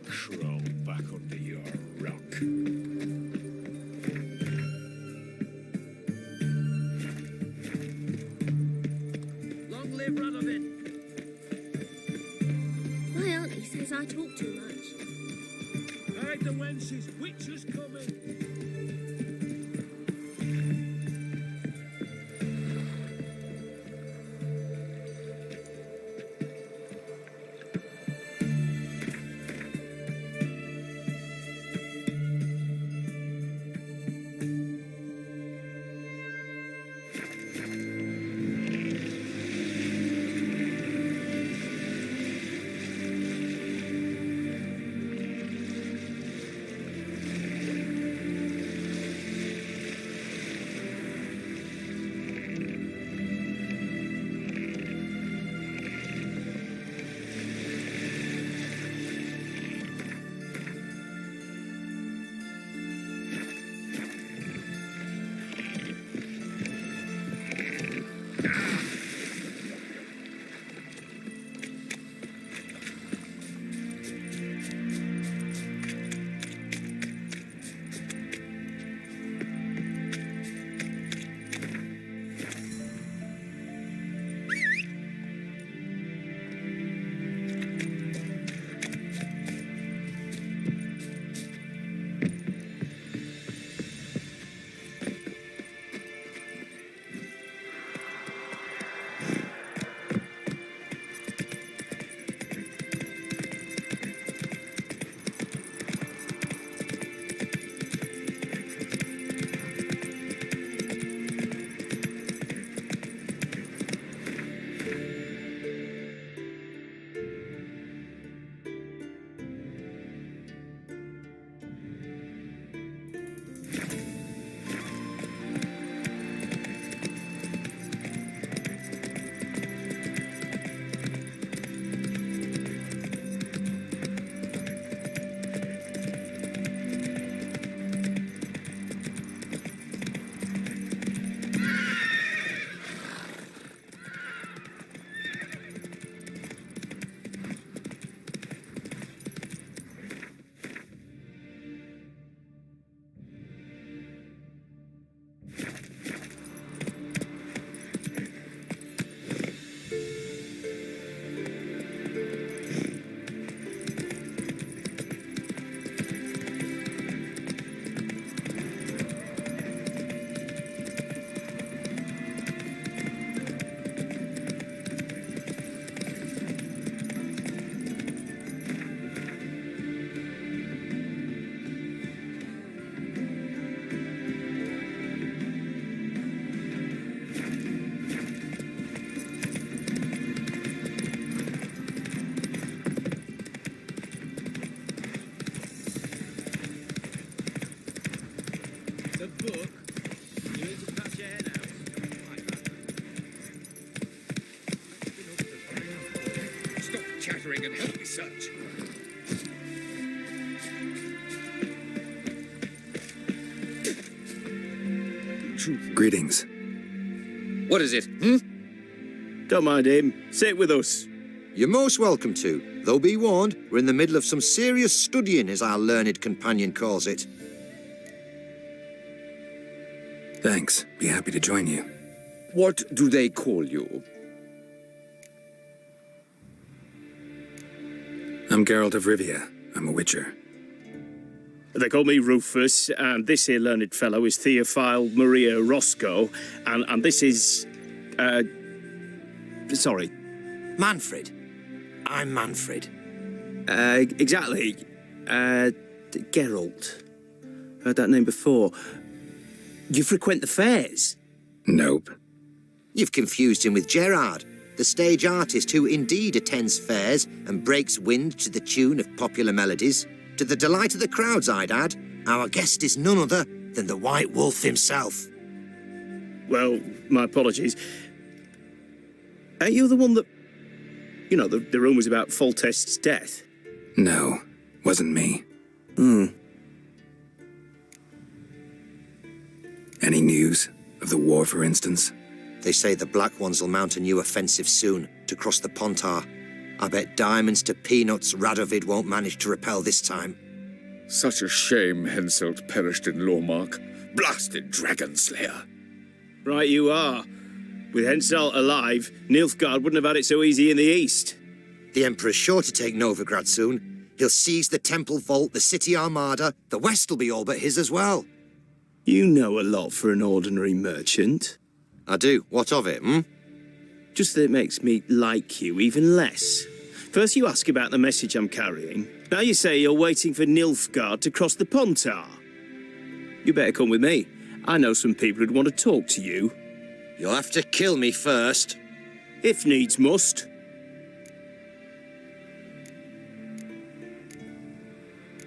Crawl back under your rock. Long live Radovid! My auntie says I talk too much. Hide the wenches, witches coming! And help me search. Greetings. What is it, Don't mind him. Sit with us. You're most welcome to. Though be warned, we're in the middle of some serious studying, as our learned companion calls it. Thanks. Be happy to join you. What do they call you? I'm Geralt of Rivia. I'm a witcher. They call me Rufus, and this here learned fellow is Theophile Maria Roscoe, and this is... sorry. Manfred. I'm Manfred. Exactly. Geralt. Heard that name before. You frequent the fairs? Nope. You've confused him with Gerard, the stage artist who indeed attends fairs and breaks wind to the tune of popular melodies. To the delight of the crowds, I'd add, our guest is none other than the White Wolf himself. Well, my apologies. Ain't you the one that... You know, the rumours about Foltest's death? No, wasn't me. Hmm. Any news of the war, for instance? They say the Black Ones will mount a new offensive soon to cross the Pontar. I bet diamonds to peanuts Radovid won't manage to repel this time. Such a shame Henselt perished in Lormark. Blasted dragon slayer. Right you are. With Henselt alive, Nilfgaard wouldn't have had it so easy in the east. The Emperor's sure to take Novigrad soon. He'll seize the Temple Vault, the City Armada. The West will be all but his as well. You know a lot for an ordinary merchant. I do. What of it, hmm? Just that it makes me like you even less. First you ask about the message I'm carrying. Now you say you're waiting for Nilfgaard to cross the Pontar. You better come with me. I know some people who'd want to talk to you. You'll have to kill me first. If needs must.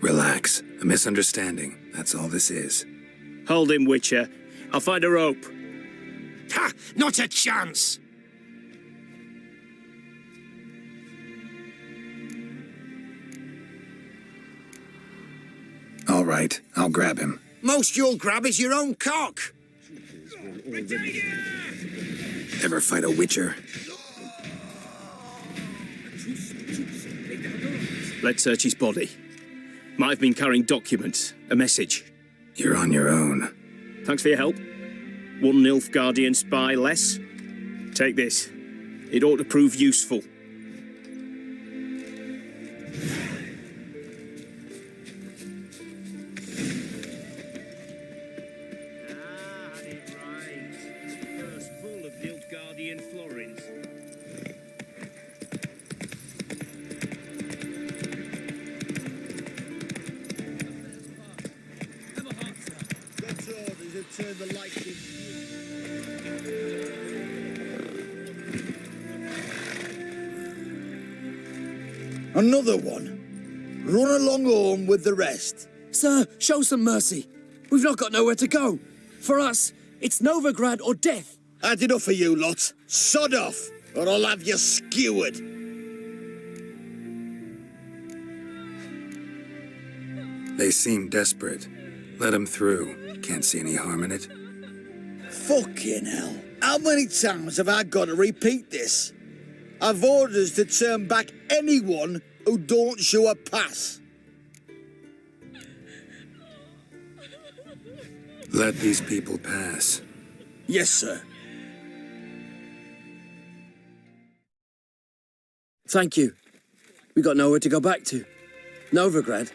Relax. A misunderstanding. That's all this is. Hold him, Witcher. I'll find a rope. Ha! Not a chance! All right, I'll grab him. Most you'll grab is your own cock. Ever fight a witcher? Let's search his body. Might have been carrying documents, a message. You're on your own. Thanks for your help. One Nilfgaardian spy less. Take this. It ought to prove useful. Had it right. Purse full of Nilfgaardian florins. God's orders have turned the lights in. Another one. Run along home with the rest. Sir, show some mercy. We've not got nowhere to go. For us, it's Novigrad or death. Had enough of you lot. Sod off, or I'll have you skewered. They seem desperate. Let them through. Can't see any harm in it. Fucking hell. How many times have I got to repeat this? I've orders to turn back anyone who don't show a pass. Let these people pass. Yes, sir. Thank you. We got nowhere to go back to. Novigrad,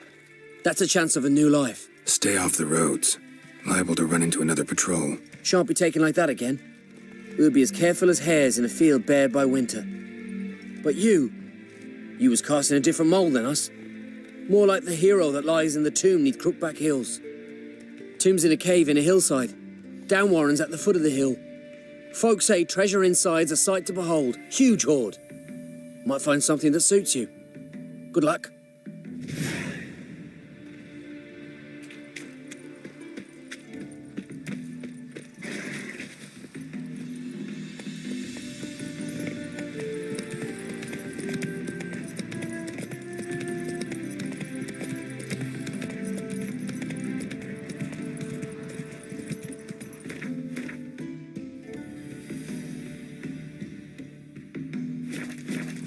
that's a chance of a new life. Stay off the roads. Liable to run into another patrol. Shan't be taken like that again. We'll be as careful as hares in a field bared by winter. But you was cast in a different mould than us. More like the hero that lies in the tomb neath Crookback Hills. Tomb's in a cave in a hillside. Down Warren's at the foot of the hill. Folk say treasure inside's a sight to behold. Huge hoard. Might find something that suits you. Good luck.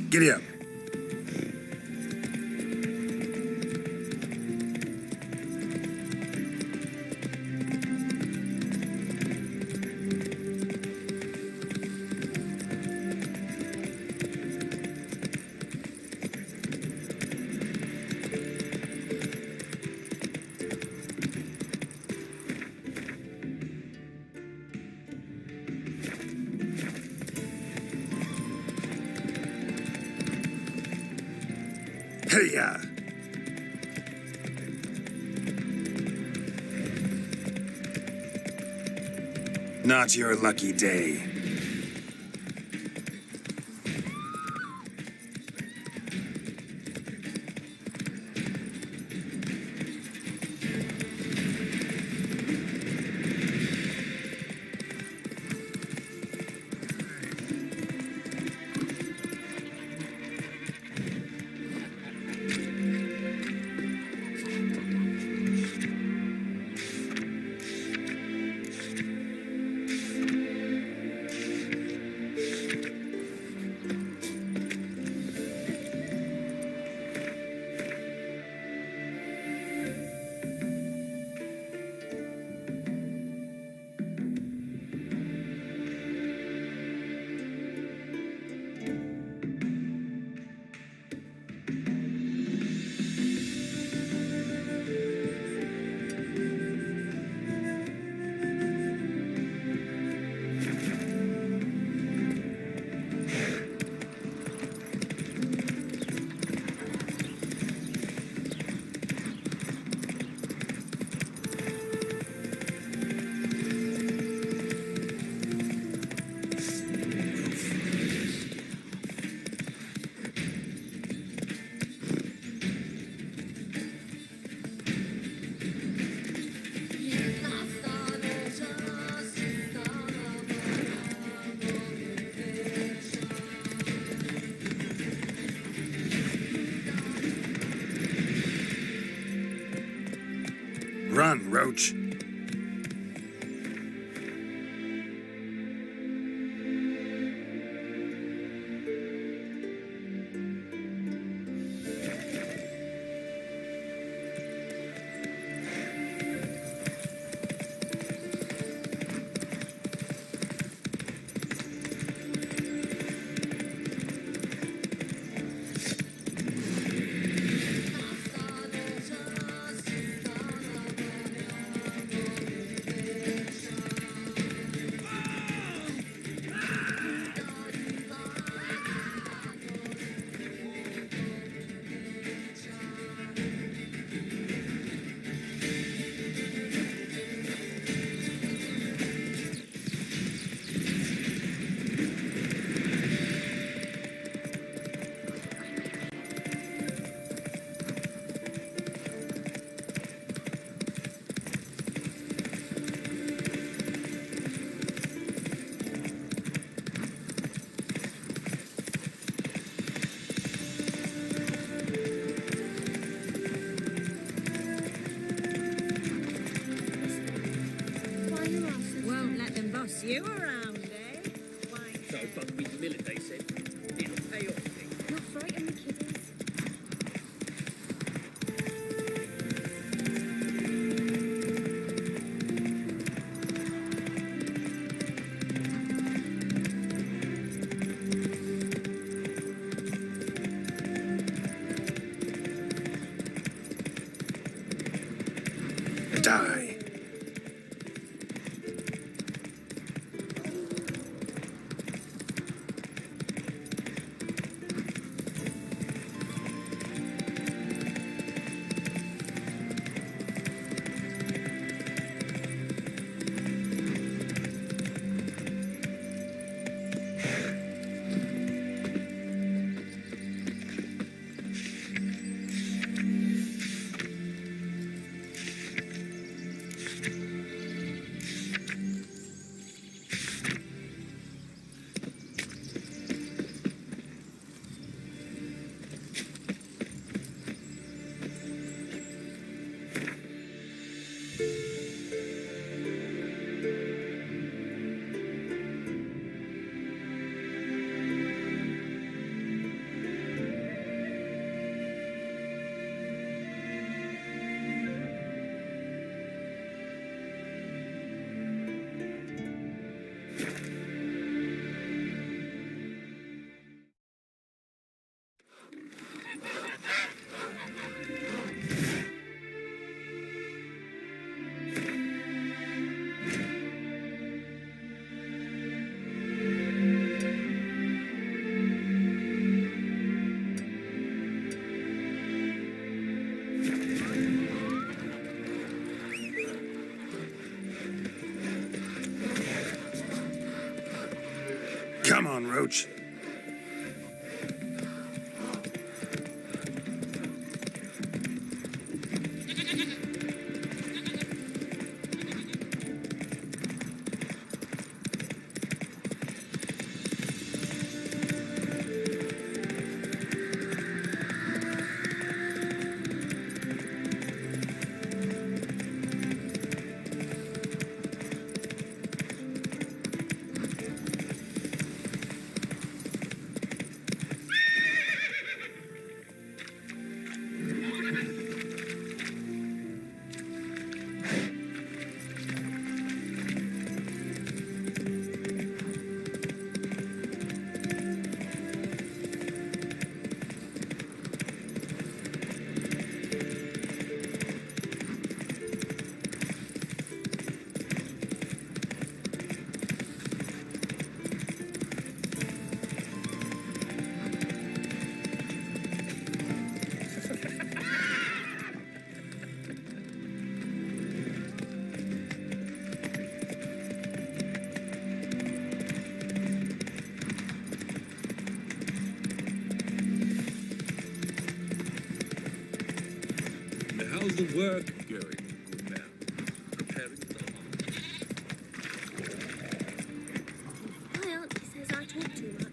Giddy up. Hey-ya! Not your lucky day. done, Roach. Why you asking? Won't let them boss you around, eh? Why? So Bugby's millet, they said. It'll pay off. Not frighten the kiddies. Die. Come on, Roach. How's the work going, good man? Preparing the My auntie says I talk too much.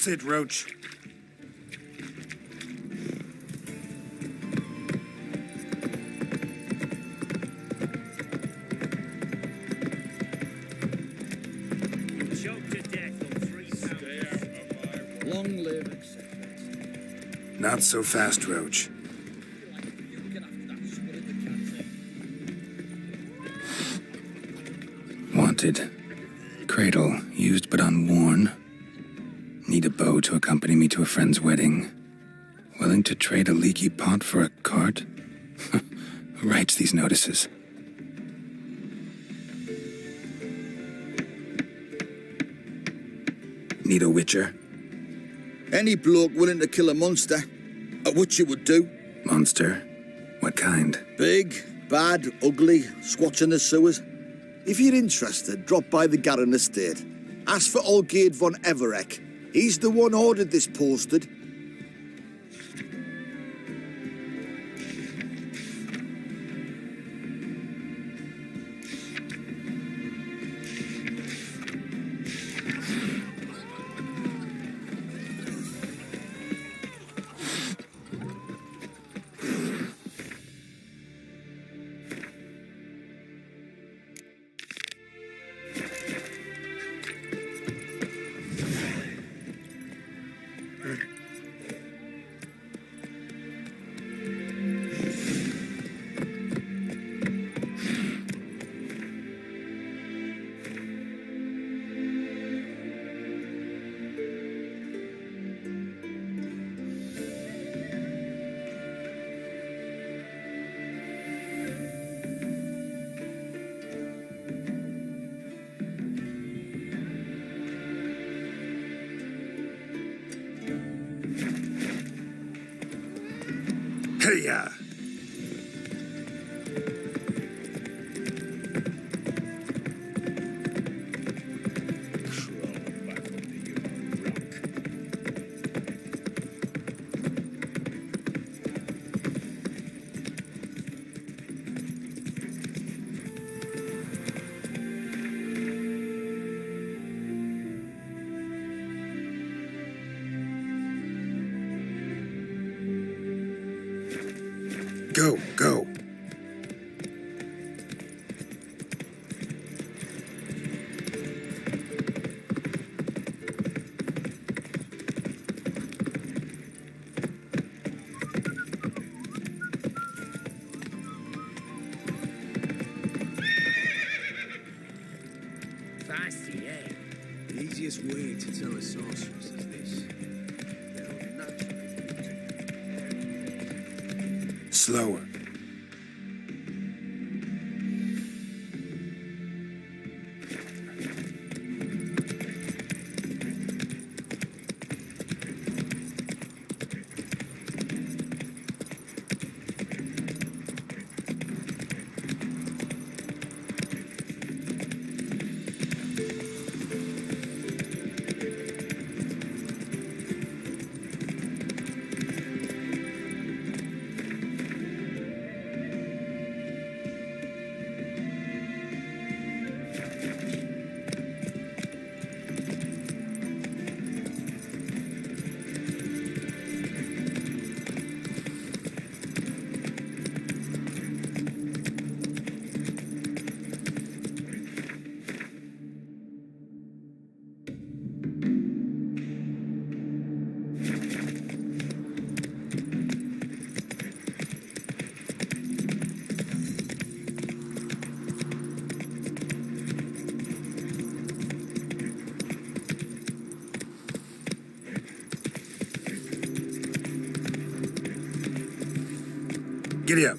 it, Roach. Choked to death on 3 pounds. Long live, etc. Not so fast, Roach. Wanted. Cradle, used but unworn. Need a bow to accompany me to a friend's wedding. Willing to trade a leaky pot for a cart? Who writes these notices? Need a witcher? Any bloke willing to kill a monster, which you would do. Monster? What kind? Big, bad, ugly, squats in the sewers. If you're interested, drop by the Garren estate. Ask for Olgierd von Everek. He's the one ordered this posted. Hey-ya! Go, go. Fancy, eh? The easiest way to tell a sorceress is this. They'll naturally Slower. Giddy up.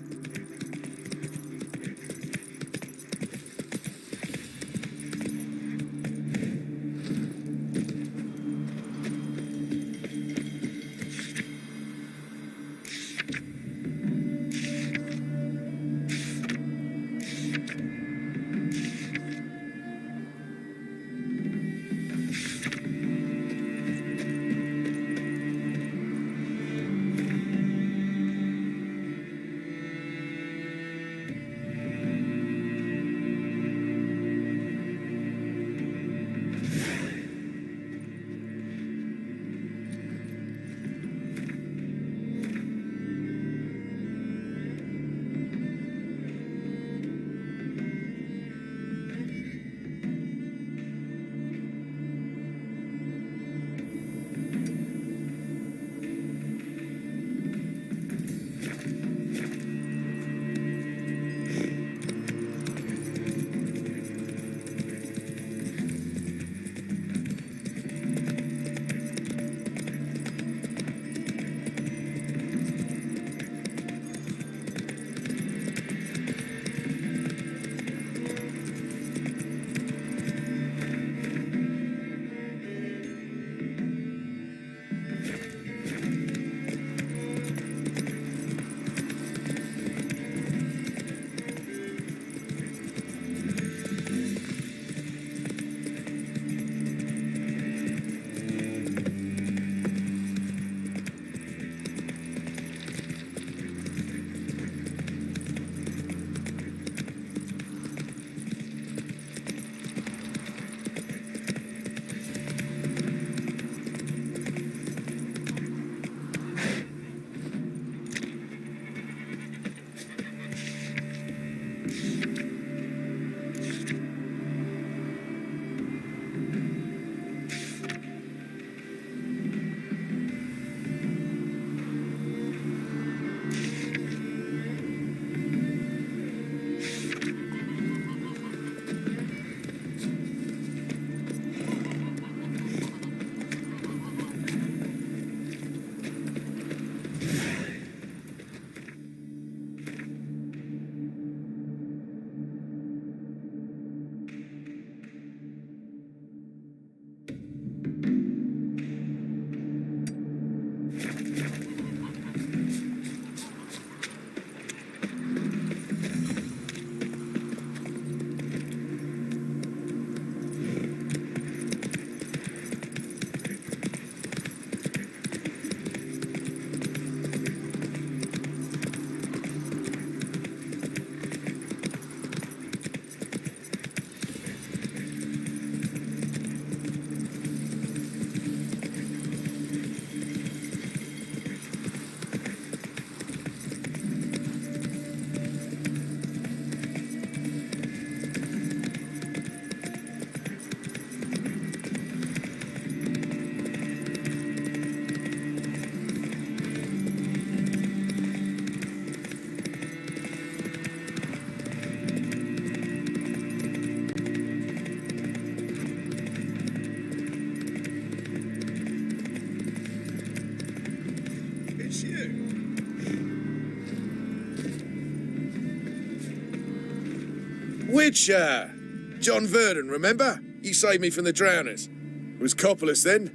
Which, John Verdon, remember? You saved me from the drowners. It was Coppolis then.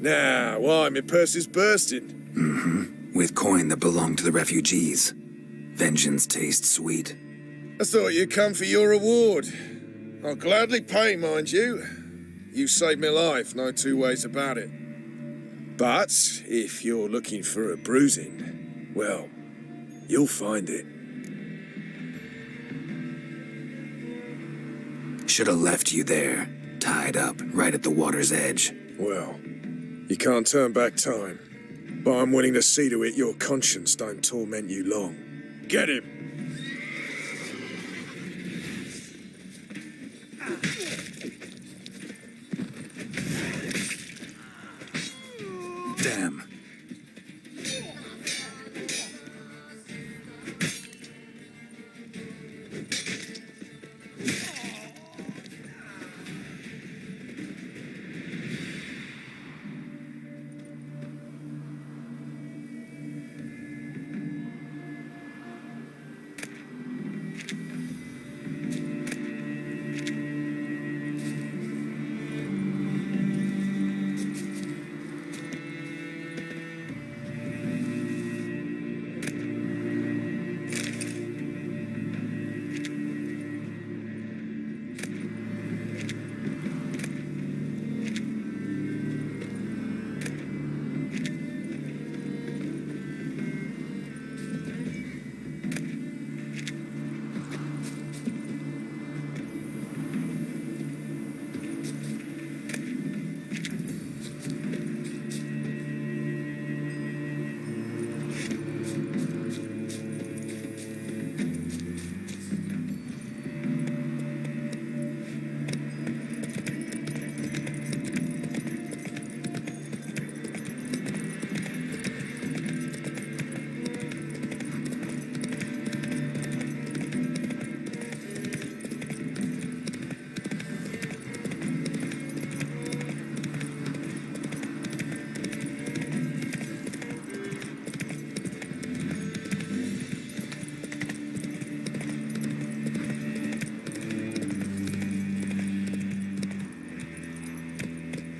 Now, why, my purse is bursting. With coin that belonged to the refugees. Vengeance tastes sweet. I thought you'd come for your reward. I'll gladly pay, mind you. You saved my life, no two ways about it. But if you're looking for a bruising, well, you'll find it. Should have left you there, tied up, right at the water's edge. Well, you can't turn back time. But I'm willing to see to it your conscience don't torment you long. Get him! Damn.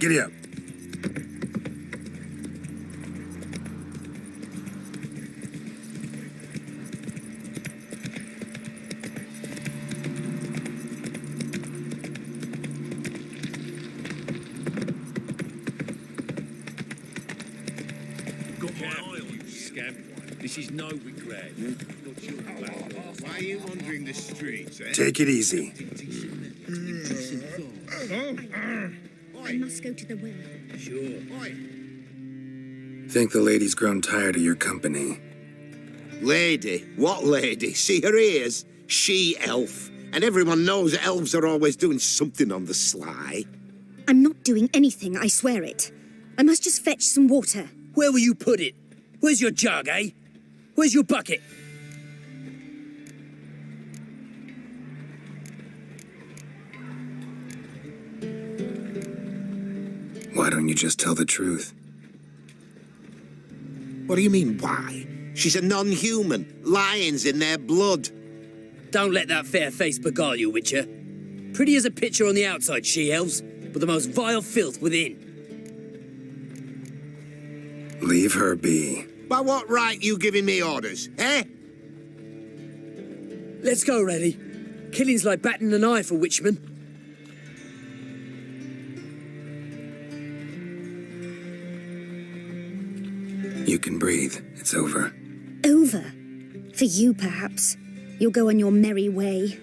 Giddy up. Got my eye on you, scamp. This is Novigrad. Why are you wandering the streets, eh? Take it easy. I must go to the well. Sure. Think the lady's grown tired of your company. Lady? What lady? See her ears? She-elf. And everyone knows elves are always doing something on the sly. I'm not doing anything, I swear it. I must just fetch some water. Where will you put it? Where's your jug, eh? Where's your bucket? Why don't you just tell the truth? What do you mean, why? She's a non-human. Lions in their blood. Don't let that fair face beguile you, Witcher. Pretty as a picture on the outside, she-elves, but the most vile filth within. Leave her be. By what right you giving me orders, eh? Let's go, Reddy. Killing's like batting an eye for witchmen. You can breathe. It's over. Over? For you, perhaps. You'll go on your merry way.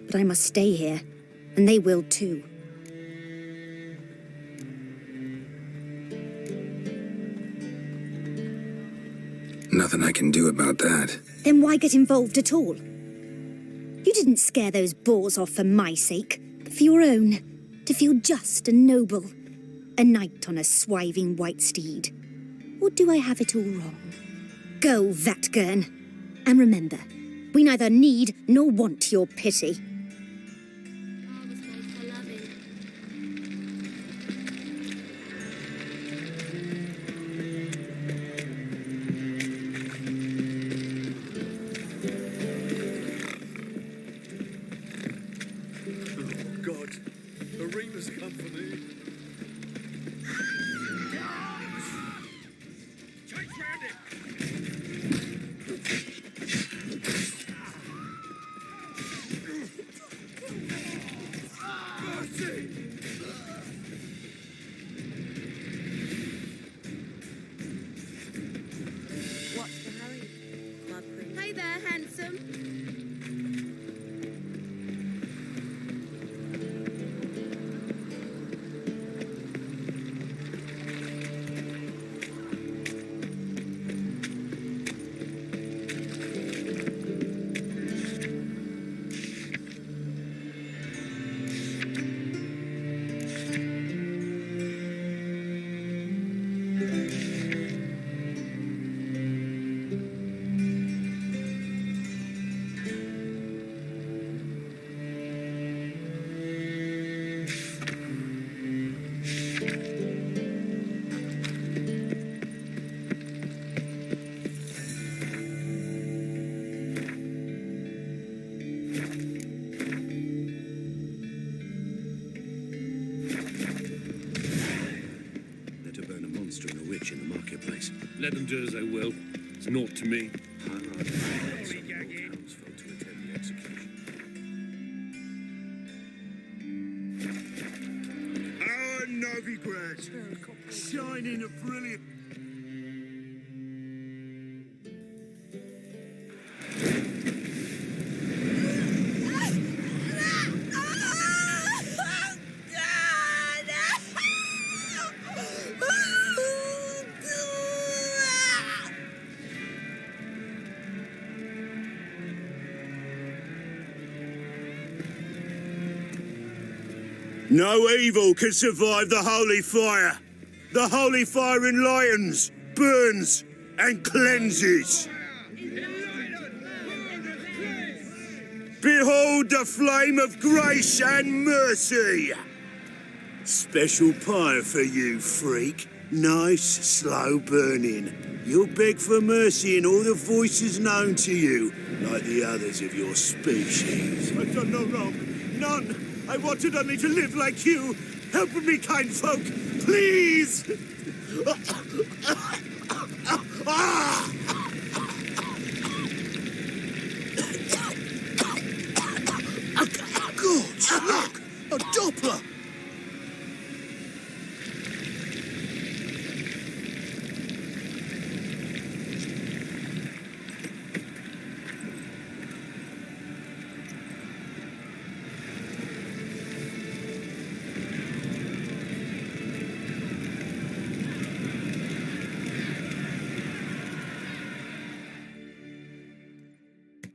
But I must stay here, and they will too. Nothing I can do about that. Then why get involved at all? You didn't scare those boars off for my sake, but for your own. To feel just and noble. A knight on a swiving white steed. Or do I have it all wrong? Go, Vatgern. And remember, we neither need nor want your pity. let them do as they will. It's naught to me. Our Novigrad, shining a brilliant. No evil can survive the holy fire. The holy fire enlightens, burns, and cleanses. Behold the flame of grace and mercy. Special pyre for you, freak. Nice, slow burning. You'll beg for mercy in all the voices known to you, like the others of your species. I've done no wrong. None. I wanted only to live like you. Help me, kind folk, please! Good, look! A Doppler!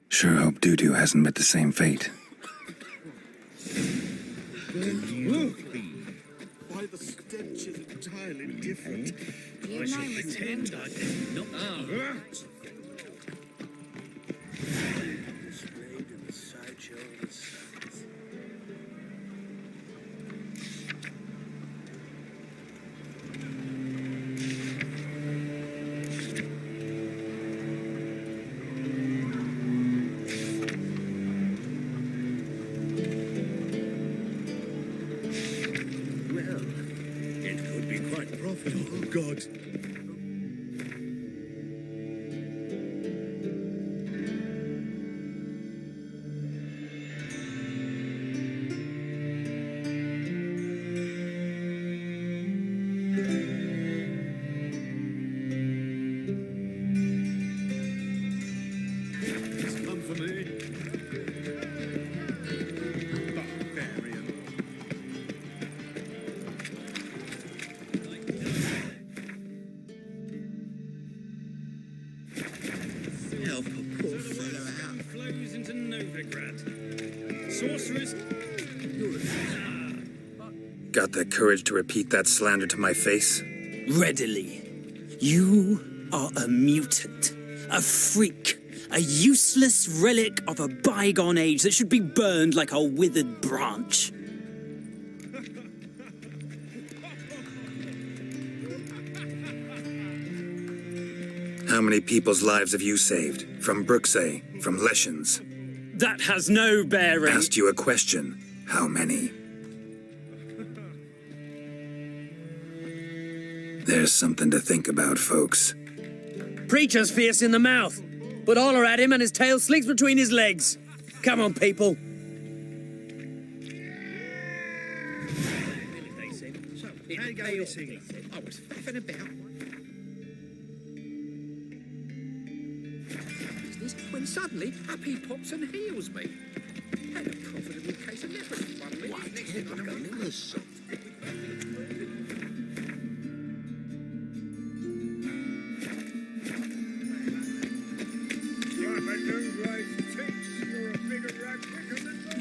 Sure hope Doo-Doo hasn't met the same fate. Why the stench is entirely different. I shall pretend I did not. Displayed in the sideshow of the South. It could be quite profitable. Oh, God. It's come for me. Barbarian. Help a poor fellow out. Flows into Novigrad. Sorcerers. Got the courage to repeat that slander to my face? Readily. You are a mutant, a freak, a useless relic of a bygone age that should be burned like a withered branch. How many people's lives have you saved? From Brooksay, from Leshens? That has no bearing. Asked you a question. How many? There's something to think about, folks. Preacher's fierce in the mouth, but holler at him and his tail slinks between his legs. Come on, people. How you going this evening? I was faffing about. When suddenly, up he pops and heals me. Had a profitable case of leprosy one minute, next thing I know, I'm in the soup. You're a bigger rat quicker than me.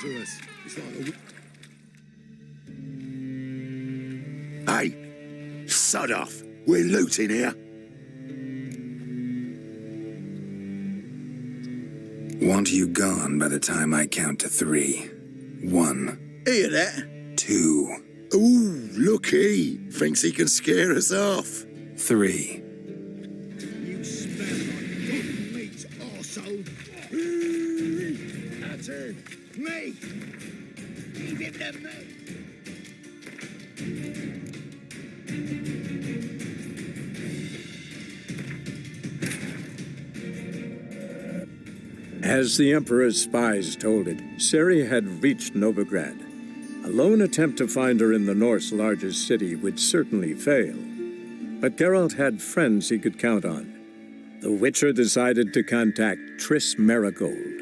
to us. It's like a... Hey, sod off. We're looting here. Want you gone by the time I count to 3. 1. Hear that? 2. Ooh, look he. Thinks he can scare us off. 3. You smell like good meat, arsehole. That's it. Me. Leave him to me. As the Emperor's spies told it, Ciri had reached Novigrad. A lone attempt to find her in the North's largest city would certainly fail. But Geralt had friends he could count on. The Witcher decided to contact Triss Marigold.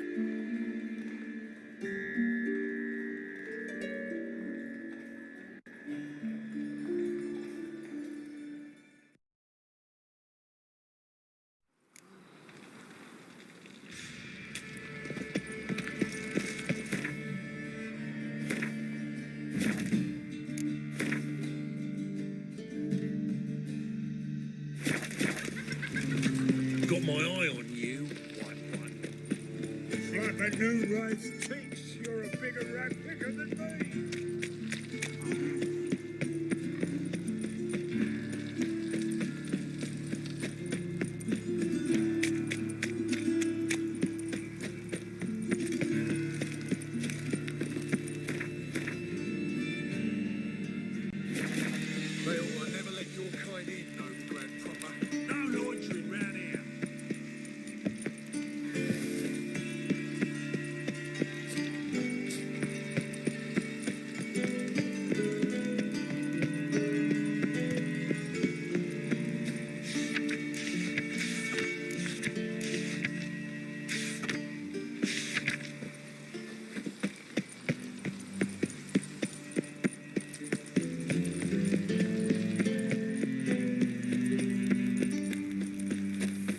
Got my eye on you. Like a new race thinks you're a bigger rat picker than me. They will never let your kind in, Novigrad proper. No laundry round here.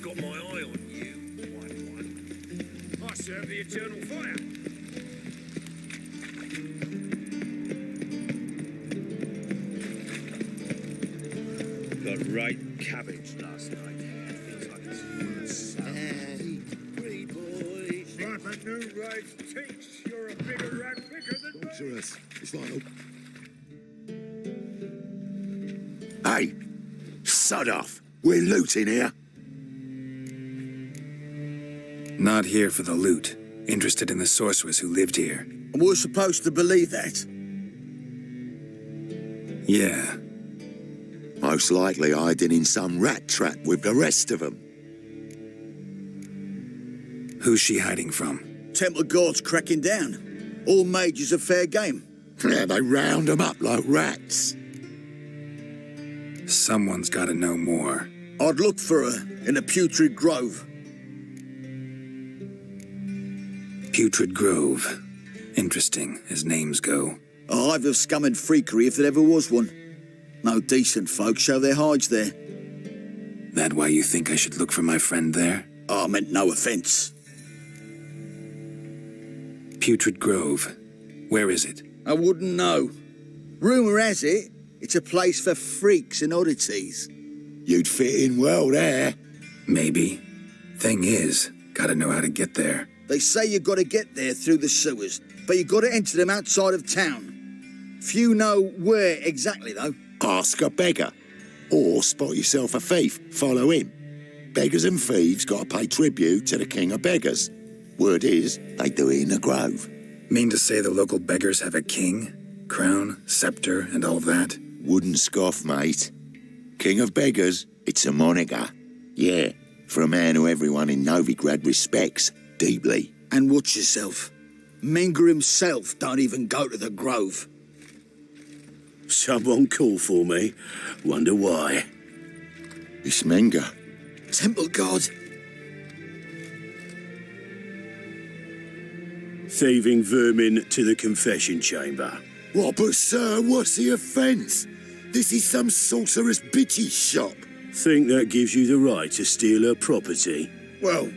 Got my eye on you, one. I serve the eternal fire. Got right cabbage last night. Feels like it's worse. Hey, pretty boy. Like a new race thinks you're a bigger rat picker than me. To us. It's like a... Hey, sod off. We're looting here. Not here for the loot. Interested in the sorceress who lived here. And we're supposed to believe that? Yeah. Most likely hiding in some rat trap with the rest of them. Who's she hiding from? Temple guards cracking down. All mages are fair game. Yeah, they round them up like rats. Someone's got to know more. I'd look for her in a putrid grove. Putrid Grove. Interesting, as names go. A hive of scum and freakery if there ever was one. No decent folk show their hides there. That why you think I should look for my friend there? I meant no offence. Putrid Grove. Where is it? I wouldn't know. Rumour has it, it's a place for freaks and oddities. You'd fit in well there. Maybe. Thing is, gotta know how to get there. They say you gotta get there through the sewers, but you gotta enter them outside of town. Few know where exactly, though. Ask a beggar. Or spot yourself a thief. Follow him. Beggars and thieves gotta pay tribute to the king of beggars. Word is, they do it in the grove. Mean to say the local beggars have a king? Crown, scepter, and all that? Wouldn't scoff, mate. King of beggars, it's a moniker. Yeah, for a man who everyone in Novigrad respects deeply. And watch yourself. Menger himself don't even go to the grove. Someone call for me. Wonder why. It's Menger. Temple God. Thieving vermin to the confession chamber. What, but sir, what's the offence? This is some sorcerer's bitchy shop. Think that gives you the right to steal her property? Well,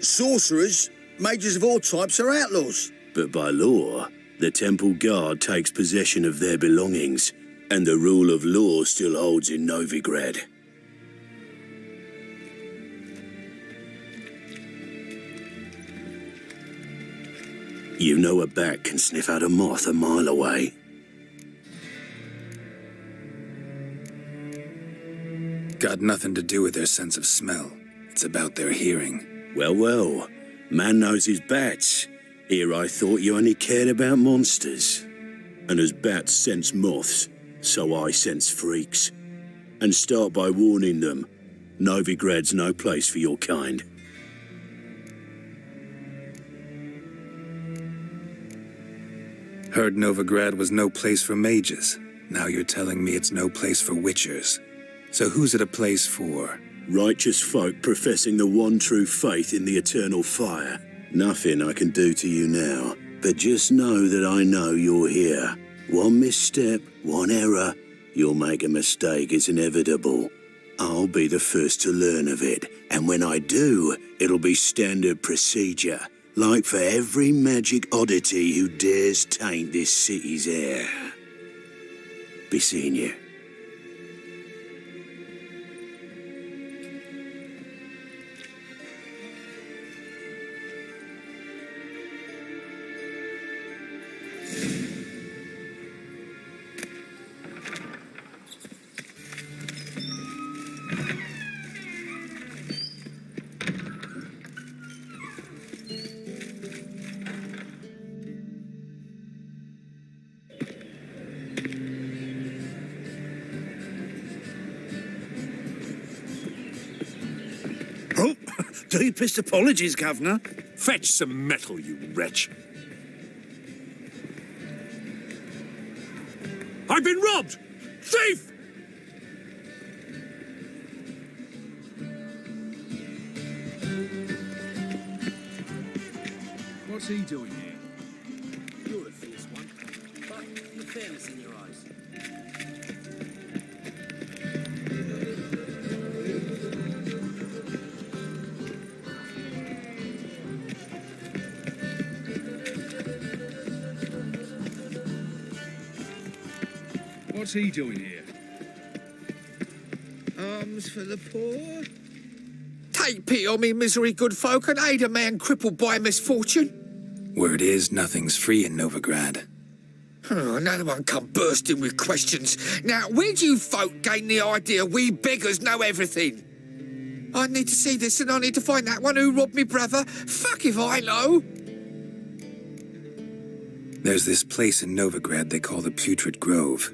sorcerers, mages of all types are outlaws. But by law, the temple guard takes possession of their belongings, and the rule of law still holds in Novigrad. You know a bat can sniff out a moth a mile away. Got nothing to do with their sense of smell. It's about their hearing. Well, well, man knows his bats. Here I thought you only cared about monsters. And as bats sense moths, so I sense freaks. And start by warning them, Novigrad's no place for your kind. Heard Novigrad was no place for mages. Now you're telling me it's no place for witchers. So who's it a place for? Righteous folk professing the one true faith in the eternal fire. Nothing I can do to you now, but just know that I know you're here. One misstep, one error, you'll make a mistake, it's inevitable. I'll be the first to learn of it, and when I do, it'll be standard procedure. Like for every magic oddity who dares taint this city's air. Be seeing you. Oh, deepest apologies, Governor. Fetch some metal, you wretch. I've been robbed! Thief! What's he doing here? You're a fierce one, but with fairness in your eyes. What's he doing here? Alms for the poor? Take pity on me, misery, good folk, and aid a man crippled by misfortune. Word is, nothing's free in Novigrad. Oh, another one come bursting with questions. Now, where do you folk gain the idea we beggars know everything? I need to see this, and I need to find that one who robbed me brother. Fuck if I know. There's this place in Novigrad they call the Putrid Grove.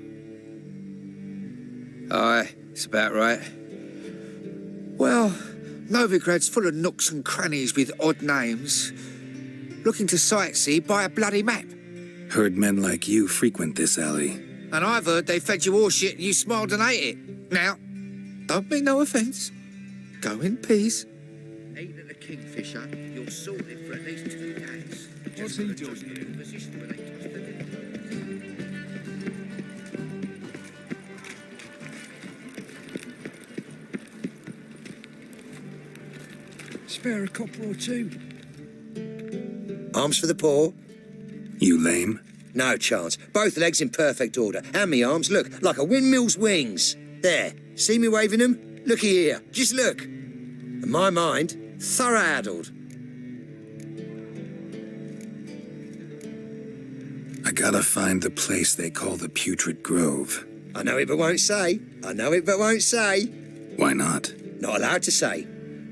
Aye, it's about right. Well, Novigrad's full of nooks and crannies with odd names. Looking to sightsee, buy a bloody map. Heard men like you frequent this alley. And I've heard they fed you all shit and you smiled and ate it. Now, don't mean no offence. Go in peace. Eating a kingfisher, you're sorted for at least 2 days. What's he doing here? Spare a copper or two. Arms for the poor? You lame? No chance. Both legs in perfect order. And me arms, look, like a windmill's wings. There. See me waving them? Looky here. Just look. And my mind, thorough addled. I gotta find the place they call the Putrid Grove. I know it but won't say. I know it but won't say. Why not? Not allowed to say.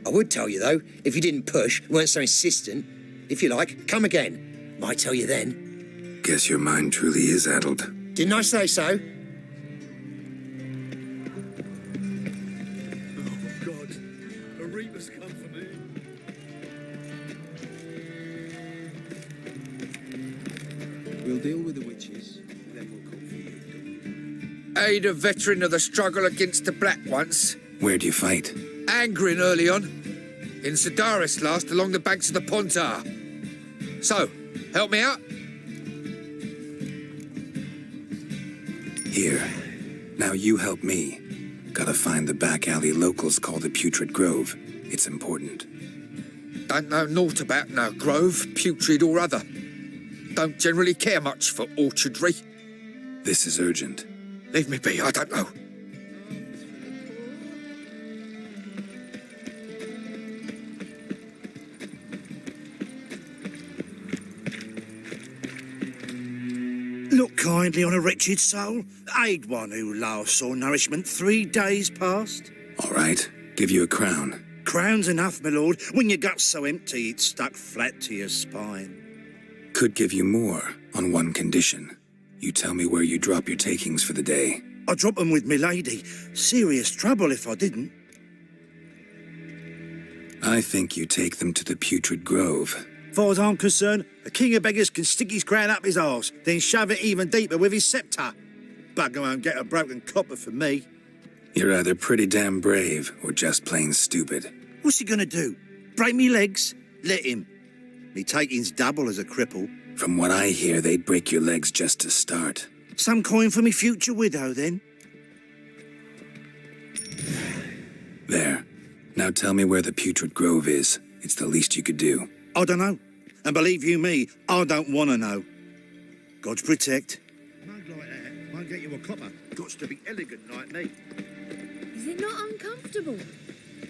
I would tell you, though, if you didn't push, weren't so insistent. If you like, come again. Might tell you then. Guess your mind truly is addled. Didn't I say so? Oh, God. A reaper's come for me. We'll deal with the witches, then we'll come for you. Aid a veteran of the struggle against the Black once. Where'd you fight? Angering early on. In Sedaris last, along the banks of the Pontar. So, help me out? Here. Now you help me. Gotta find the back alley locals call the Putrid Grove. It's important. Don't know naught about no grove, putrid or other. Don't generally care much for orchardry. This is urgent. Leave me be, I don't know. Look kindly on a wretched soul. Aid one who lost saw nourishment 3 days past. All right, give you a crown. Crown's enough, my lord, when your gut's so empty it's stuck flat to your spine. Could give you more, on one condition. You tell me where you drop your takings for the day. I drop them with me lady. Serious trouble if I didn't. I think you take them to the Putrid Grove. Far as I'm concerned, a king of beggars can stick his crown up his arse, then shove it even deeper with his sceptre. Bugger won't get a broken copper from me. You're either pretty damn brave, or just plain stupid. What's he gonna do? Break me legs? Let him. Me taking's double as a cripple. From what I hear, they'd break your legs just to start. Some coin for me future widow, then. There. Now tell me where the Putrid Grove is. It's the least you could do. I don't know. And believe you me, I don't want to know. God's protect. Mug like that won't get you a copper. Got to be elegant like me. Is it not uncomfortable?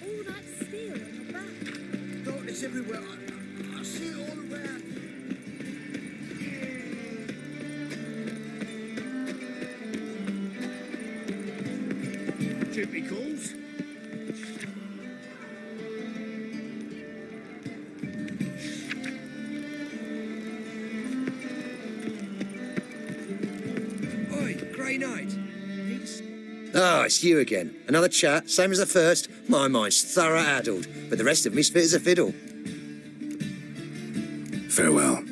All that steel in the back. Darkness everywhere. I see it all around. Chippy calls. Night. Ah, it's you again. Another chat, same as the first. My mind's thorough addled, but the rest of me's fit as a fiddle. Farewell.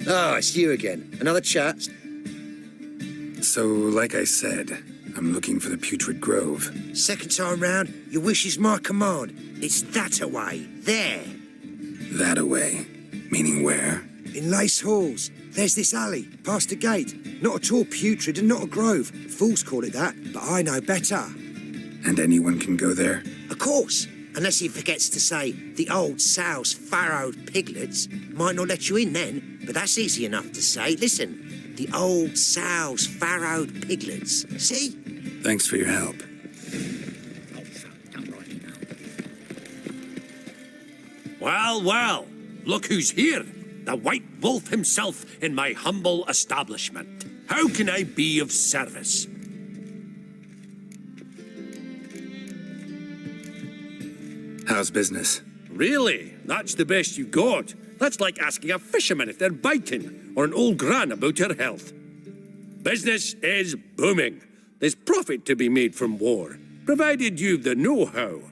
Ah, it's you again. Another chat. So, like I said, I'm looking for the Putrid Grove. Second time round, your wish is my command. It's that away. There. That away? Meaning where? In Lace Halls. There's this alley, past the gate. Not at all putrid and not a grove. Fools call it that, but I know better. And anyone can go there? Of course. Unless he forgets to say, the old sow's farrowed piglets. Might not let you in then, but that's easy enough to say. Listen, the old sow's farrowed piglets. See? Thanks for your help. Well, well, look who's here. The White Wolf himself in my humble establishment. How can I be of service? How's business? Really? That's the best you got? That's like asking a fisherman if they're biting, or an old gran about her health. Business is booming. There's profit to be made from war, provided you've the know-how.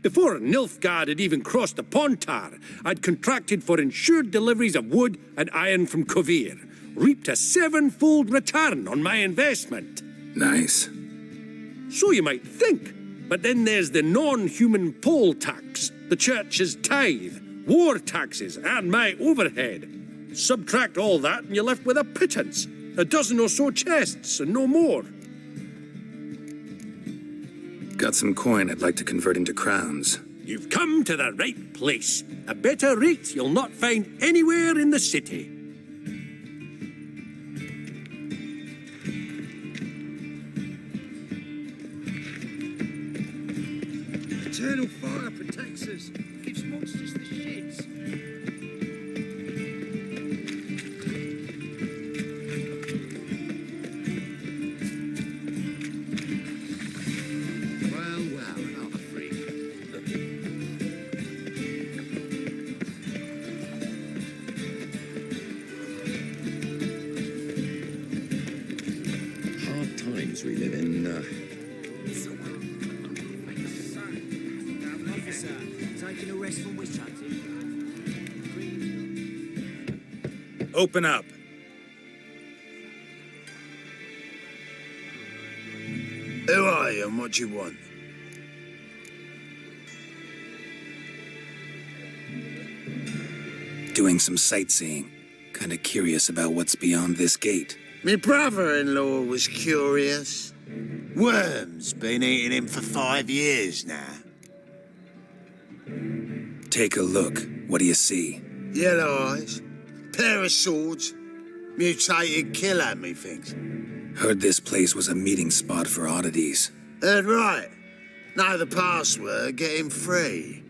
Before Nilfgaard had even crossed the Pontar, I'd contracted for insured deliveries of wood and iron from Kovir, reaped a 7-fold return on my investment. Nice. So you might think, but then there's the non-human poll tax, the church's tithe, war taxes, and my overhead. Subtract all that and you're left with a pittance, a dozen or so chests and no more. Got some coin I'd like to convert into crowns. You've come to the right place. A better rate you'll not find anywhere in the city. Eternal fire protects us. Gives monsters the shits. We live in, Taking a rest from witch hunting. Open up. Who are you and what do you want? Doing some sightseeing. Kinda curious about what's beyond this gate. My brother-in-law was curious. Worms been eating him for 5 years now. Take a look. What do you see? Yellow eyes, pair of swords, mutated killer, methinks. Heard this place was a meeting spot for oddities. Heard right. Know the password, get him free.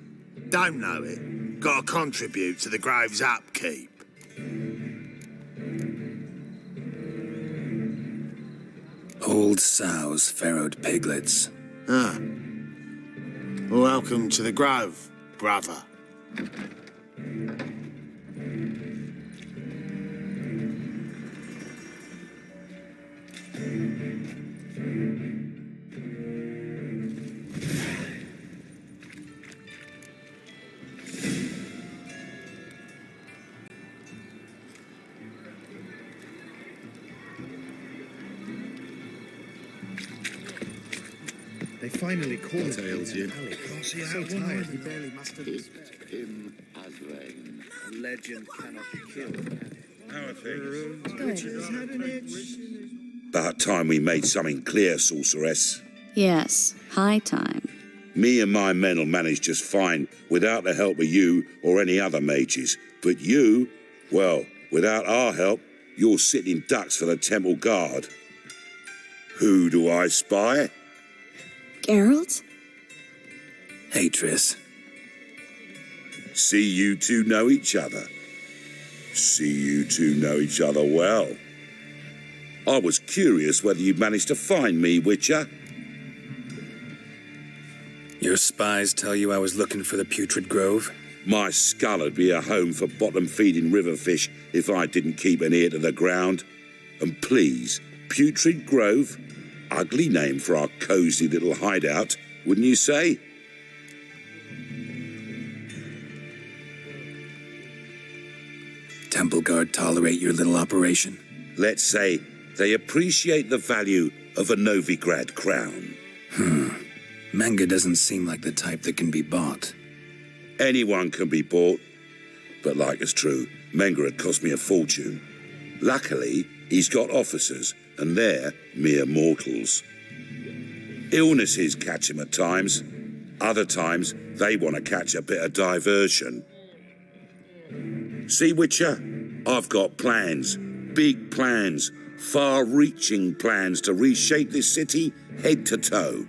Don't know it. Gotta contribute to the Grove's upkeep. Old sows, farrowed piglets. Ah. Welcome to the Grove, brother. They finally caught you. Can't see how tired. He barely mustered his Him as rain. A legend cannot be killed. How are things? Good. About time we made something clear, sorceress. Yes, high time. Me and my men will manage just fine without the help of you or any other mages. But you, well, without our help, you're sitting ducks for the temple guard. Who do I spy? Geralt? Hey, Triss. See you two know each other. See you two know each other well. I was curious whether you'd managed to find me, Witcher. Your spies tell you I was looking for the Putrid Grove? My skull'd be a home for bottom-feeding river fish if I didn't keep an ear to the ground. And please, Putrid Grove? Ugly name for our cosy little hideout, wouldn't you say? Temple Guard tolerate your little operation? Let's say they appreciate the value of a Novigrad crown. Menga doesn't seem like the type that can be bought. Anyone can be bought. But like it's true, Menga had cost me a fortune. Luckily, he's got officers, and they're mere mortals. Illnesses catch him at times. Other times, they want to catch a bit of diversion. See, Witcher? I've got plans. Big plans. Far-reaching plans to reshape this city head to toe.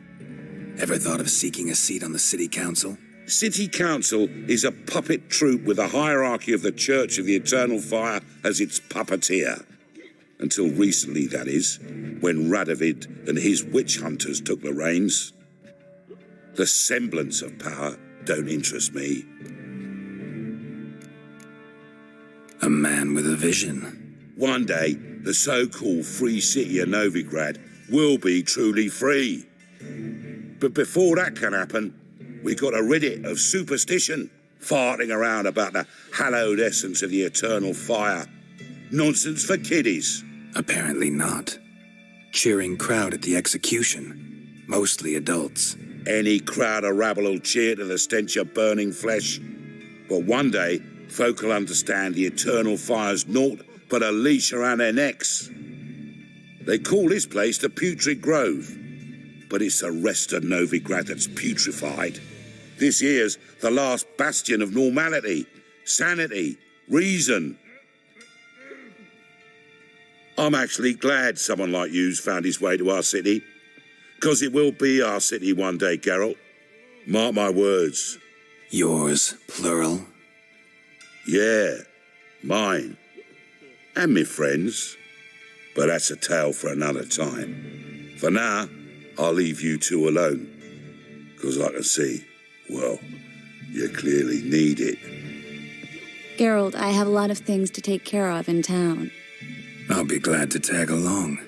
Ever thought of seeking a seat on the city council? City council is a puppet troupe with a hierarchy of the Church of the Eternal Fire as its puppeteer. Until recently, that is, when Radovid and his witch hunters took the reins. The semblance of power don't interest me. A man with a vision. One day, the so-called free city of Novigrad will be truly free. But before that can happen, we got to rid it of superstition, farting around about the hallowed essence of the eternal fire. Nonsense for kiddies. Apparently not. Cheering crowd at the execution. Mostly adults. Any crowd of rabble will cheer to the stench of burning flesh. But one day, folk will understand the eternal fire's naught but a leash around their necks. They call this place the Putrid Grove. But it's the rest of Novigrad that's putrefied. This here's the last bastion of normality, sanity, reason. I'm actually glad someone like you's found his way to our city. 'Cause it will be our city one day, Geralt. Mark my words. Yours, plural? Yeah, mine. And me friends. But that's a tale for another time. For now, I'll leave you two alone. 'Cause I can see, well, you clearly need it. Geralt, I have a lot of things to take care of in town. I'll be glad to tag along.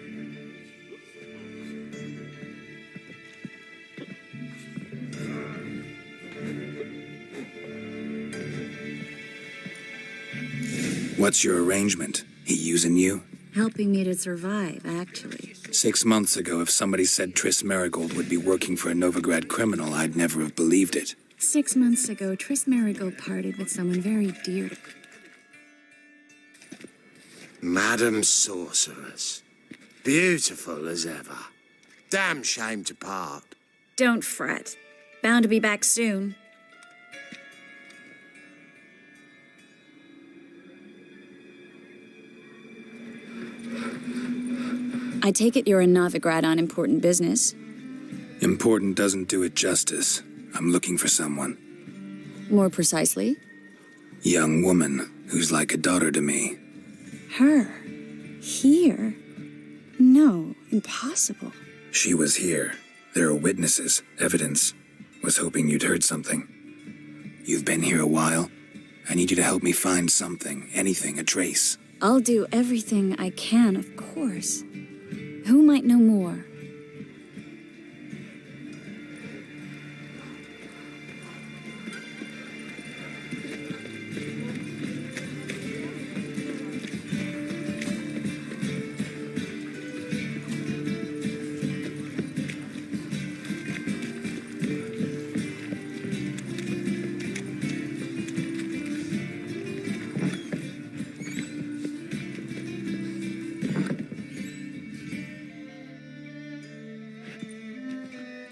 What's your arrangement? He using you? Helping me to survive, actually. 6 months ago, if somebody said Triss Marigold would be working for a Novigrad criminal, I'd never have believed it. 6 months ago, Triss Marigold parted with someone very dear to her. Madam Sorceress. Beautiful as ever. Damn shame to part. Don't fret. Bound to be back soon. I take it you're in Novigrad on important business. Important doesn't do it justice. I'm looking for someone. More precisely? Young woman who's like a daughter to me. Her? Here? No, impossible. She was here. There are witnesses, evidence. Was hoping you'd heard something. You've been here a while. I need you to help me find something, anything, a trace. I'll do everything I can, of course. Who might know more?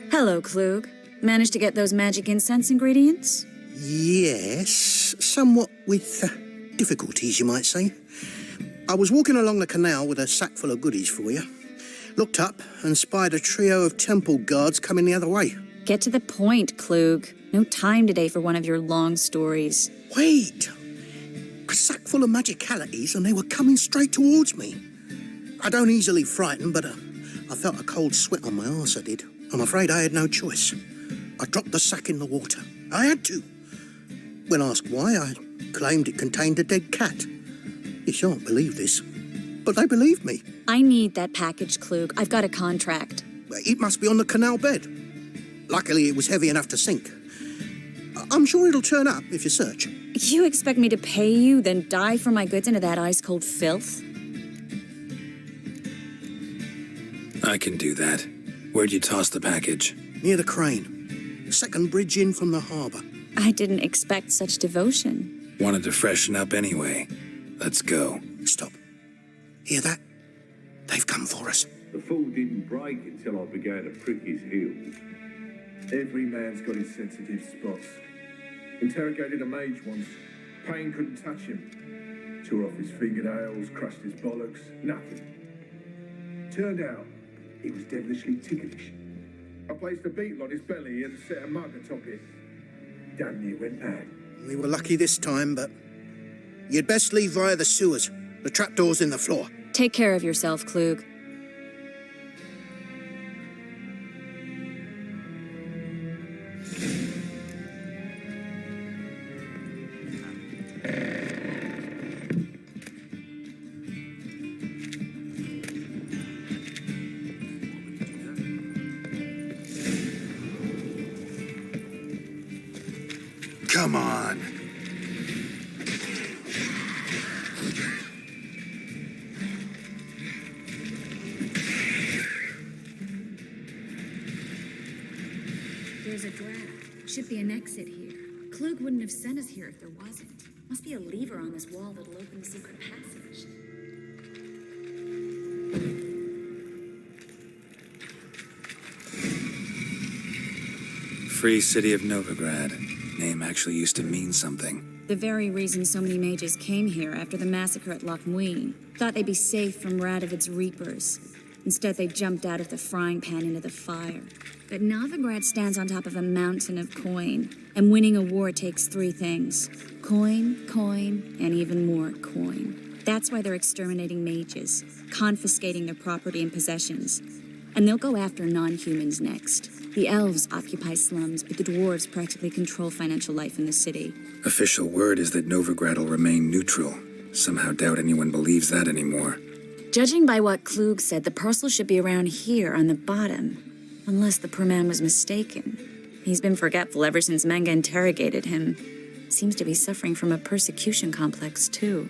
Hello, Klug. Managed to get those magic incense ingredients? Yes, somewhat with difficulties, you might say. I was walking along the canal with a sack full of goodies for you. Looked up and spied a trio of temple guards coming the other way. Get to the point, Klug. No time today for one of your long stories. Wait! A sack full of magicalities and they were coming straight towards me. I don't easily frighten, but I felt a cold sweat on my arse, I did. I'm afraid I had no choice. I dropped the sack in the water. I had to. When asked why, I claimed it contained a dead cat. You shan't believe this, but they believed me. I need that package, Klug. I've got a contract. It must be on the canal bed. Luckily, it was heavy enough to sink. I'm sure it'll turn up if you search. You expect me to pay you, then dive for my goods into that ice-cold filth? I can do that. Where'd you toss the package? Near the crane. Second bridge in from the harbour. I didn't expect such devotion. Wanted to freshen up anyway. Let's go. Stop. Hear that? They've come for us. The fool didn't break until I began to prick his heels. Every man's got his sensitive spots. Interrogated a mage once. Pain couldn't touch him. Tore off his fingernails, crushed his bollocks, nothing. Turned out, he was devilishly ticklish. I placed a beetle on his belly and set a mug atop it. Damn near went mad. We were lucky this time, but you'd best leave via the sewers. The trapdoor's in the floor. Take care of yourself, Klug. Come on. There's a draft. Should be an exit here. Klug wouldn't have sent us here if there wasn't. Must be a lever on this wall that'll open the secret passage. Free City of Novigrad. Name actually used to mean something. The very reason so many mages came here after the massacre at Loch Muin. Thought they'd be safe from Radovid's reapers. Instead, they jumped out of the frying pan into the fire. But Novigrad stands on top of a mountain of coin. And winning a war takes three things. Coin, coin, and even more coin. That's why they're exterminating mages, confiscating their property and possessions. And they'll go after non-humans next. The elves occupy slums, but the dwarves practically control financial life in the city. Official word is that Novigrad will remain neutral. Somehow doubt anyone believes that anymore. Judging by what Klug said, the parcel should be around here on the bottom. Unless the poor man was mistaken. He's been forgetful ever since Manga interrogated him. Seems to be suffering from a persecution complex, too.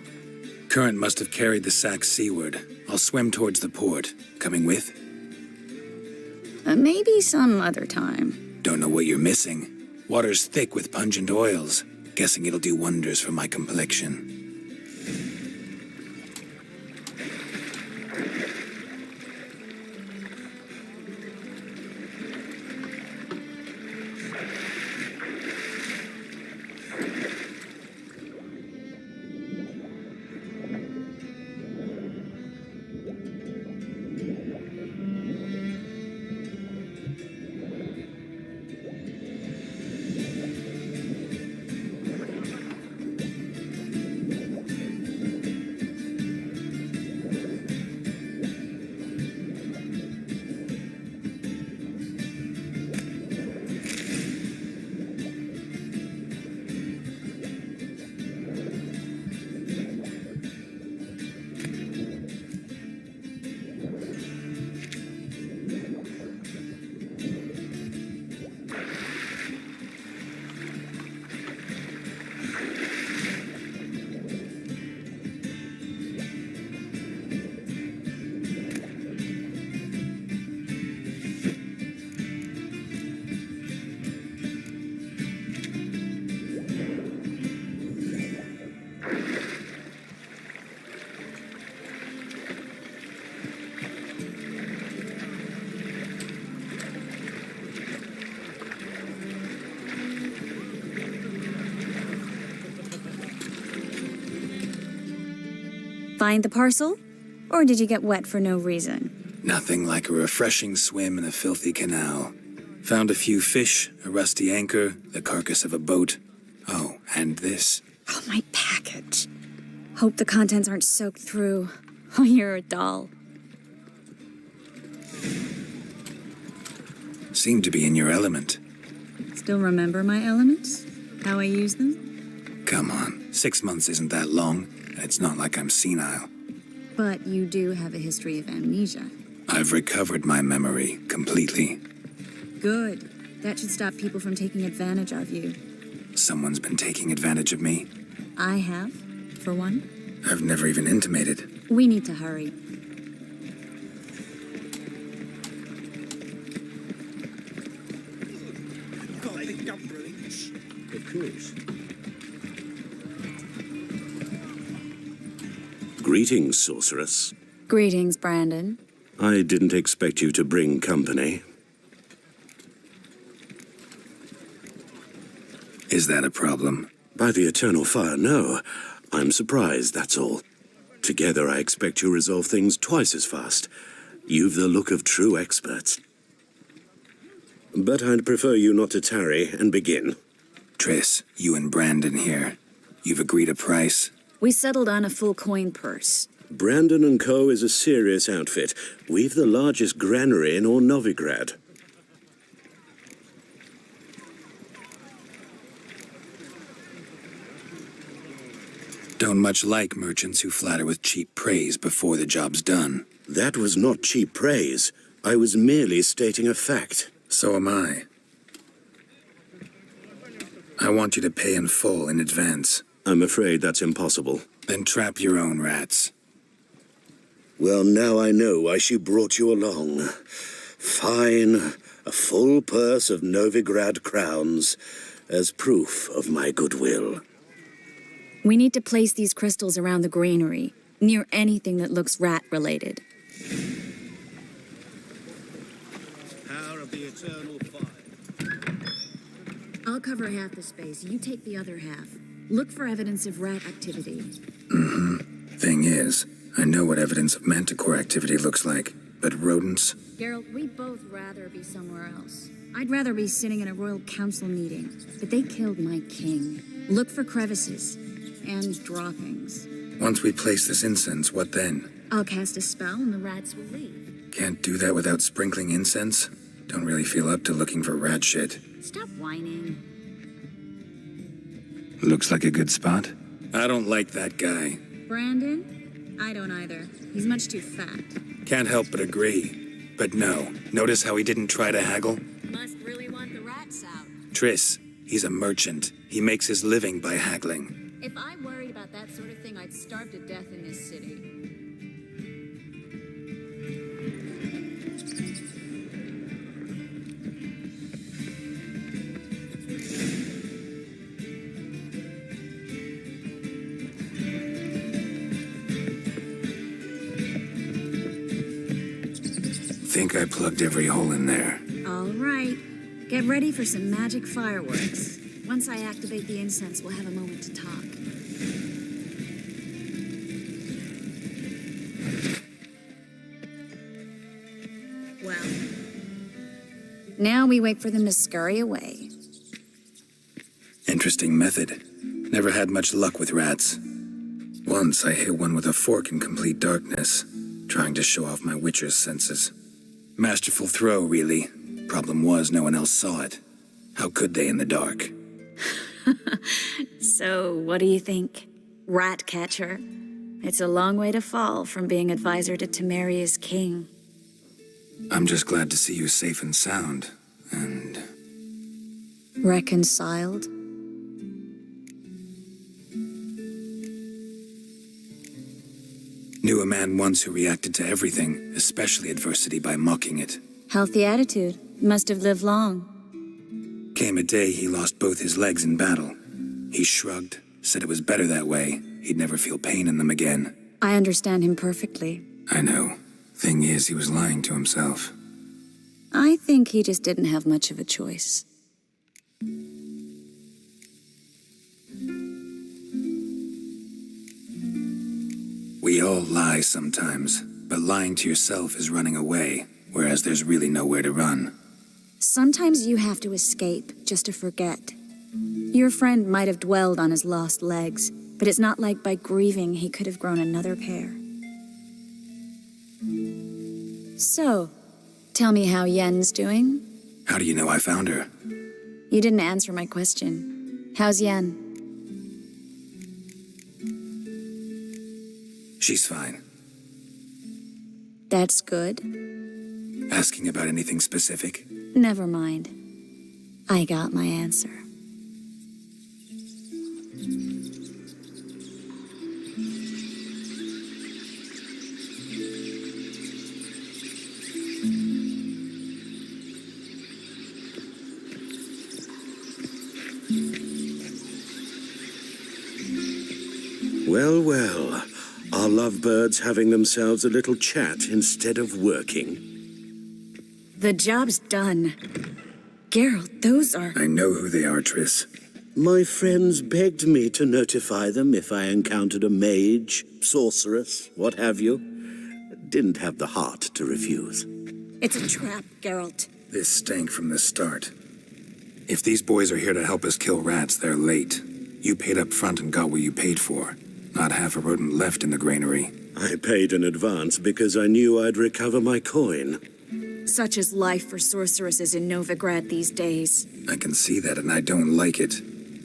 Current must have carried the sack seaward. I'll swim towards the port. Coming with? Maybe some other time. Don't know what you're missing. Water's thick with pungent oils. Guessing it'll do wonders for my complexion. Find the parcel? Or did you get wet for no reason? Nothing like a refreshing swim in a filthy canal. Found a few fish, a rusty anchor, the carcass of a boat. Oh, and this. Oh, my package. Hope the contents aren't soaked through. Oh, you're a doll. Seem to be in your element. Still remember my elements? How I use them? Come on, 6 months isn't that long, and it's not like I'm senile. But you do have a history of amnesia. I've recovered my memory completely. Good. That should stop people from taking advantage of you. Someone's been taking advantage of me. I have, for one. I've never even intimated. We need to hurry. Of course. Greetings, sorceress. Greetings, Brandon. I didn't expect you to bring company. Is that a problem? By the eternal fire, no. I'm surprised, that's all. Together, I expect you resolve things twice as fast. You've the look of true experts. But I'd prefer you not to tarry and begin. Triss, you and Brandon here. You've agreed a price? We settled on a full coin purse. Brandon & Co. is a serious outfit. We've the largest granary in all Novigrad. Don't much like merchants who flatter with cheap praise before the job's done. That was not cheap praise. I was merely stating a fact. So am I. I want you to pay in full in advance. I'm afraid that's impossible. Then trap your own rats. Well, now I know why she brought you along. Fine, a full purse of Novigrad crowns as proof of my goodwill. We need to place these crystals around the granary, near anything that looks rat-related. Power of the eternal fire. I'll cover half the space. You take the other half. Look for evidence of rat activity. Thing is, I know what evidence of manticore activity looks like, but rodents? Geralt, we'd both rather be somewhere else. I'd rather be sitting in a royal council meeting, but they killed my king. Look for crevices and droppings. Once we place this incense, what then? I'll cast a spell and the rats will leave. Can't do that without sprinkling incense? Don't really feel up to looking for rat shit. Stop whining. Looks like a good spot. I don't like that guy. Brandon? I don't either. He's much too fat. Can't help but agree. But no, notice how he didn't try to haggle? Must really want the rats out. Triss, he's a merchant. He makes his living by haggling. If I worried about that sort of thing, I'd starve to death in this city. Think I plugged every hole in there. All right. Get ready for some magic fireworks. Once I activate the incense, we'll have a moment to talk. Well, now we wait for them to scurry away. Interesting method. Never had much luck with rats. Once I hit one with a fork in complete darkness, trying to show off my witcher's senses. Masterful throw, really. Problem was, no one else saw it. How could they in the dark? So, what do you think? Rat catcher? It's a long way to fall from being advisor to Temeria's king. I'm just glad to see you safe and sound, and... Reconciled? Knew a man once who reacted to everything, especially adversity, by mocking it. Healthy attitude. Must have lived long. Came a day he lost both his legs in battle. He shrugged, said it was better that way. He'd never feel pain in them again. I understand him perfectly. I know. Thing is, he was lying to himself. I think he just didn't have much of a choice. We all lie sometimes, but lying to yourself is running away, whereas there's really nowhere to run. Sometimes you have to escape just to forget. Your friend might have dwelled on his lost legs, but it's not like by grieving he could have grown another pair. So, tell me how Yen's doing? How do you know I found her? You didn't answer my question. How's Yen? She's fine. That's good. Asking about anything specific? Never mind. I got my answer. Well, well. Are lovebirds having themselves a little chat instead of working? The job's done. Geralt, those are... I know who they are, Triss. My friends begged me to notify them if I encountered a mage, sorceress, what have you. Didn't have the heart to refuse. It's a trap, Geralt. This stank from the start. If these boys are here to help us kill rats, they're late. You paid up front and got what you paid for. Not half a rodent left in the granary. I paid in advance because I knew I'd recover my coin. Such is life for sorceresses in Novigrad these days. I can see that, and I don't like it.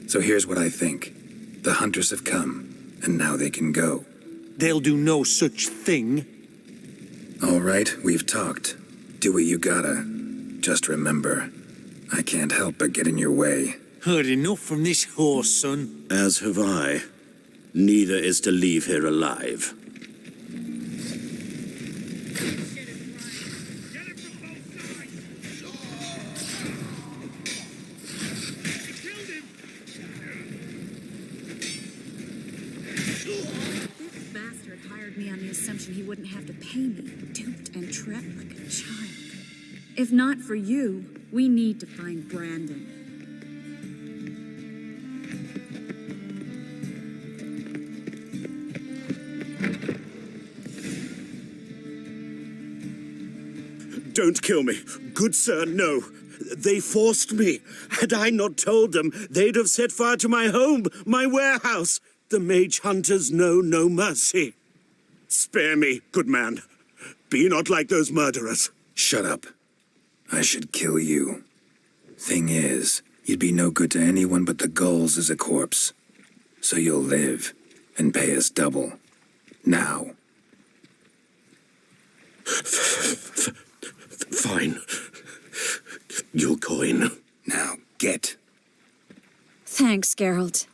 So here's what I think. The hunters have come, and now they can go. They'll do no such thing. All right, we've talked. Do what you gotta. Just remember, I can't help but get in your way. Heard enough from this horse, son. As have I. Neither is to leave here alive. This bastard hired me on the assumption he wouldn't have to pay me, duped and trapped like a child. If not for you, we need to find Brandon. Don't kill me. Good sir, no. They forced me. Had I not told them, they'd have set fire to my home, my warehouse. The mage hunters know no mercy. Spare me, good man. Be not like those murderers. Shut up. I should kill you. Thing is, you'd be no good to anyone but the gulls as a corpse. So you'll live, and pay us double. Now. Fine. Your coin. Now, get. Thanks, Geralt.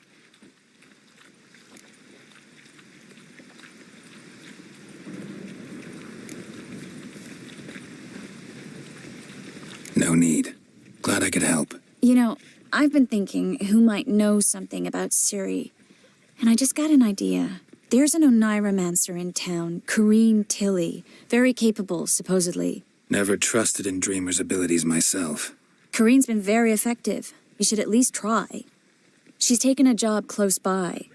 No need. Glad I could help. You know, I've been thinking who might know something about Ciri, and I just got an idea. There's an Oneiromancer in town, Corrine Tilly. Very capable, supposedly. Never trusted in Dreamer's abilities myself. Corrine's been very effective. You should at least try. She's taken a job close by.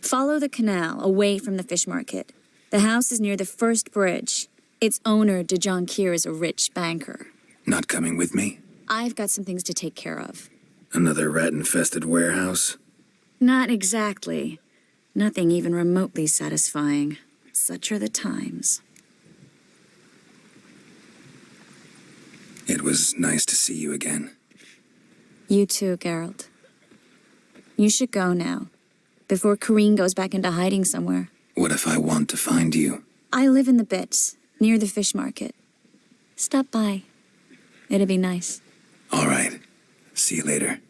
Follow the canal, away from the fish market. The house is near the first bridge. Its owner, de Jonquier, is a rich banker. Not coming with me? I've got some things to take care of. Another rat-infested warehouse? Not exactly. Nothing even remotely satisfying. Such are the times. It was nice to see you again. You too, Geralt. You should go now, before Corrine goes back into hiding somewhere. What if I want to find you? I live in the Bits, near the fish market. Stop by. It'd be nice. All right. See you later.